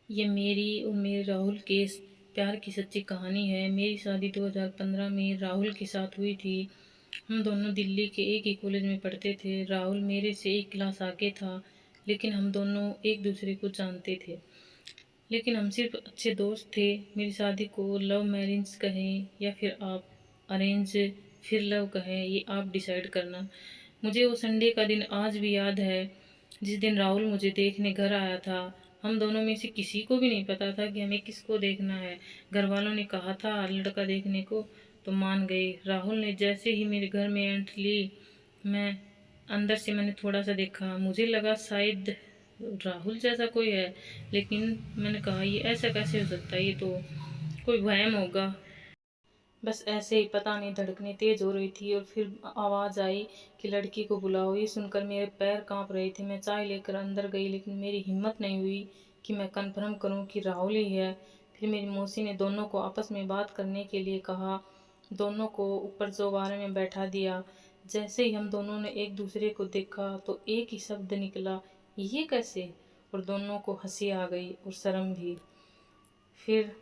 ये मेरी और मेरे राहुल के प्यार की सच्ची कहानी है। मेरी शादी 2015 में राहुल के साथ हुई थी। हम दोनों दिल्ली के एक ही कॉलेज में पढ़ते थे। राहुल मेरे से एक क्लास आगे था, लेकिन हम दोनों एक दूसरे को जानते थे। लेकिन हम सिर्फ अच्छे दोस्त थे। मेरी शादी को लव मैरिज कहें या फिर आप अरेंज फिर लव कहें, ये आप डिसाइड करना। मुझे वो संडे का दिन आज भी याद है, जिस दिन राहुल मुझे देखने घर आया था। हम दोनों में से किसी को भी नहीं पता था कि हमें किसको देखना है। घर वालों ने कहा था लड़का देखने को, तो मान गए। राहुल ने जैसे ही मेरे घर में एंट्री ली, मैं अंदर से मैंने थोड़ा सा देखा। मुझे लगा शायद राहुल जैसा कोई है, लेकिन मैंने कहा ये ऐसा कैसे हो सकता है, ये तो कोई वहम होगा। बस ऐसे ही पता नहीं धड़कनें तेज हो रही थी और फिर आवाज़ आई कि लड़की को बुलाओ। ये सुनकर मेरे पैर कांप रहे थे। मैं चाय लेकर अंदर गई, लेकिन मेरी हिम्मत नहीं हुई कि मैं कन्फर्म करूं कि राहुल ही है। फिर मेरी मौसी ने दोनों को आपस में बात करने के लिए कहा। दोनों को ऊपर चौबारे में बैठा दिया। जैसे ही हम दोनों ने एक दूसरे को देखा तो एक ही शब्द निकला, ये कैसे। और दोनों को हंसी आ गई और शर्म भी। फिर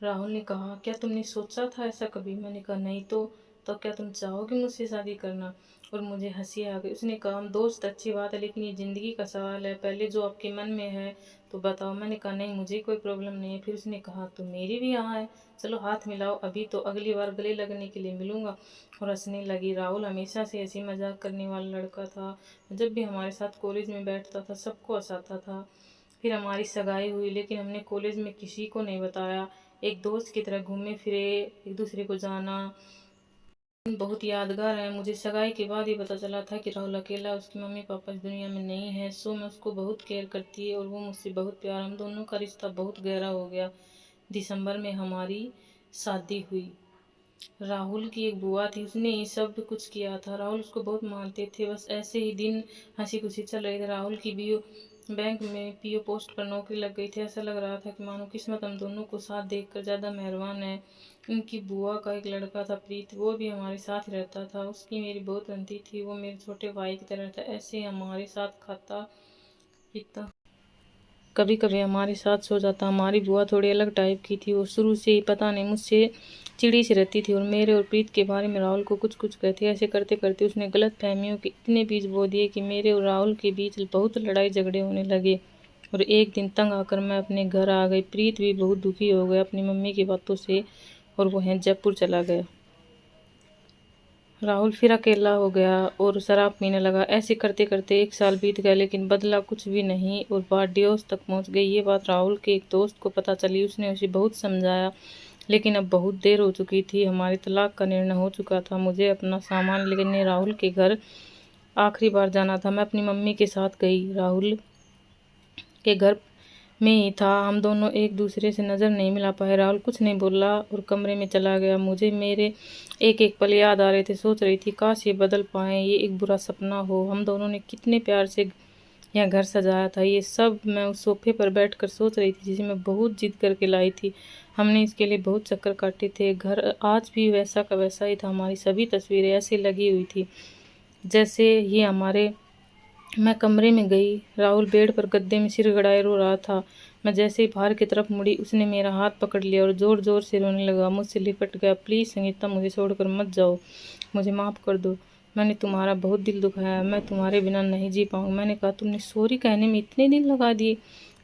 राहुल ने कहा, क्या तुमने सोचा था ऐसा कभी। मैंने कहा नहीं तो क्या तुम चाहोगे मुझसे शादी करना। और मुझे हंसी आ गई। उसने कहा, हम दोस्त अच्छी बात है, लेकिन ये ज़िंदगी का सवाल है, पहले जो आपके मन में है तो बताओ। मैंने कहा नहीं, मुझे कोई प्रॉब्लम नहीं है। फिर उसने कहा, तो मेरी भी यहाँ है, चलो हाथ मिलाओ, अभी तो अगली बार गले लगने के लिए मिलूंगा। और हंसने लगी। राहुल हमेशा से ऐसी मजाक करने वाला लड़का था। जब भी हमारे साथ कॉलेज में बैठता था सबको हंसाता था। फिर हमारी सगाई हुई, लेकिन हमने कॉलेज में किसी को नहीं बताया। एक दोस्त की तरह घूमे फिरे, एक दूसरे को जाना बहुत यादगार है। मुझे सगाई के बाद ही पता चला था कि राहुल अकेला, उसकी मम्मी पापा इस दुनिया में नहीं है। सो मैं उसको बहुत केयर करती है और वो मुझसे बहुत प्यार। हम दोनों का रिश्ता बहुत गहरा हो गया। दिसंबर में हमारी शादी हुई। राहुल की एक बुआ थी, उसने ही सब कुछ किया था। राहुल उसको बहुत मानते थे। बस ऐसे ही दिन हंसी खुशी चल रहे थे। राहुल की बीओ बैंक में पीओ पोस्ट पर नौकरी लग गई थी। ऐसा लग रहा था कि मानो किस्मत हम दोनों को साथ देखकर ज़्यादा मेहरबान है। उनकी बुआ का एक लड़का था प्रीत, वो भी हमारे साथ रहता था। उसकी मेरी बहुत बनती थी, वो मेरे छोटे भाई की तरह था। ऐसे हमारे साथ खाता पीता, कभी कभी हमारे साथ सो जाता। हमारी बुआ थोड़ी अलग टाइप की थी। वो शुरू से ही पता नहीं मुझसे चिड़ी सी रहती थी और मेरे और प्रीत के बारे में राहुल को कुछ कुछ कहती। ऐसे करते करते उसने गलत फहमियों के इतने बीज बो दिए कि मेरे और राहुल के बीच बहुत लड़ाई झगड़े होने लगे। और एक दिन तंग आकर मैं अपने घर आ गई। प्रीत भी बहुत दुखी हो गया अपनी मम्मी की बातों से, और वो है जयपुर चला गया। राहुल फिर अकेला हो गया और शराब पीने लगा। ऐसे करते करते एक साल बीत गया, लेकिन बदला कुछ भी नहीं और बात डिवोर्स तक पहुंच गई। ये बात राहुल के एक दोस्त को पता चली। उसने उसे बहुत समझाया, लेकिन अब बहुत देर हो चुकी थी। हमारे तलाक का निर्णय हो चुका था। मुझे अपना सामान लेने राहुल के घर आखिरी बार जाना था। मैं अपनी मम्मी के साथ गई। राहुल के घर में ही था। हम दोनों एक दूसरे से नज़र नहीं मिला पाए। राहुल कुछ नहीं बोला और कमरे में चला गया। मुझे मेरे एक एक पल याद आ रहे थे। सोच रही थी काश ये बदल पाए, ये एक बुरा सपना हो। हम दोनों ने कितने प्यार से यह घर सजाया था। ये सब मैं उस सोफे पर बैठकर सोच रही थी, जिसे मैं बहुत जिद करके लाई थी। हमने इसके लिए बहुत चक्कर काटे थे। घर आज भी वैसा का वैसा ही था। हमारी सभी तस्वीरें ऐसे लगी हुई थी जैसे ये हमारे। मैं कमरे में गई। राहुल बेड पर गद्दे में सिर गड़ाए रो रहा था। मैं जैसे ही बाहर की तरफ मुड़ी, उसने मेरा हाथ पकड़ लिया और ज़ोर ज़ोर से रोने लगा। मुझसे लिपट गया। प्लीज़ संगीता, मुझे छोड़कर मत जाओ, मुझे माफ़ कर दो। मैंने तुम्हारा बहुत दिल दुखाया, मैं तुम्हारे बिना नहीं जी पाऊँगी। मैंने कहा, तुमने सॉरी कहने में इतने दिन लगा दिए।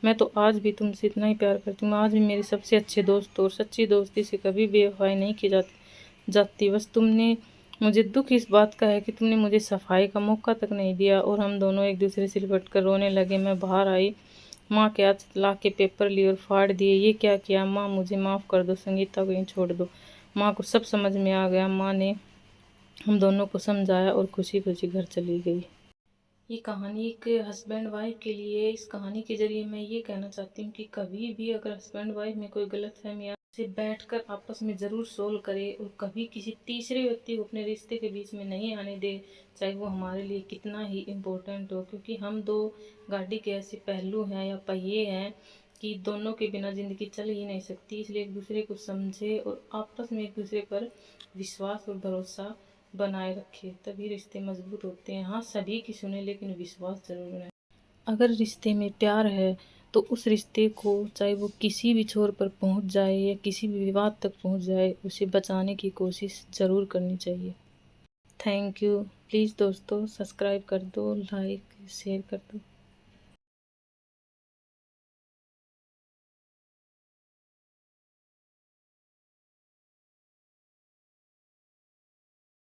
मैं तो आज भी तुमसे इतना ही प्यार करती हूँ। आज भी मेरे सबसे अच्छे दोस्त हो और सच्ची दोस्ती से कभी बेवफाई नहीं की जाती। बस तुमने मुझे दुख इस बात का है कि तुमने मुझे सफाई का मौका तक नहीं दिया। और हम दोनों एक दूसरे से लिपट कर रोने लगे। मैं बाहर आई, माँ के हाथ तलाक के पेपर लिए और फाड़ दिए। ये क्या किया माँ, मुझे माफ़ कर दो, संगीता को यूँ छोड़ दो। माँ को सब समझ में आ गया। माँ ने हम दोनों को समझाया और खुशी खुशी घर चली गई। ये कहानी एक हस्बैंड वाइफ के लिए है। इस कहानी के ज़रिए मैं ये कहना चाहती हूँ कि कभी भी अगर हस्बैंड वाइफ में कोई गलतफ़हमी आए, उसे बैठकर आपस में ज़रूर सोल्व करे और कभी किसी तीसरे व्यक्ति को अपने रिश्ते के बीच में नहीं आने दे, चाहे वो हमारे लिए कितना ही इम्पोर्टेंट हो। क्योंकि हम दो गाड़ी के ऐसे पहलू हैं या पहिए हैं कि दोनों के बिना ज़िंदगी चल ही नहीं सकती। इसलिए एक दूसरे को समझे और आपस में एक दूसरे पर विश्वास और भरोसा बनाए रखे, तभी रिश्ते मजबूत होते हैं। हाँ, सभी की सुने, लेकिन विश्वास जरूर है। अगर रिश्ते में प्यार है तो उस रिश्ते को, चाहे वो किसी भी छोर पर पहुंच जाए या किसी भी विवाद तक पहुंच जाए, उसे बचाने की कोशिश ज़रूर करनी चाहिए। Thank you. प्लीज़ दोस्तों सब्सक्राइब कर दो, लाइक शेयर कर दो।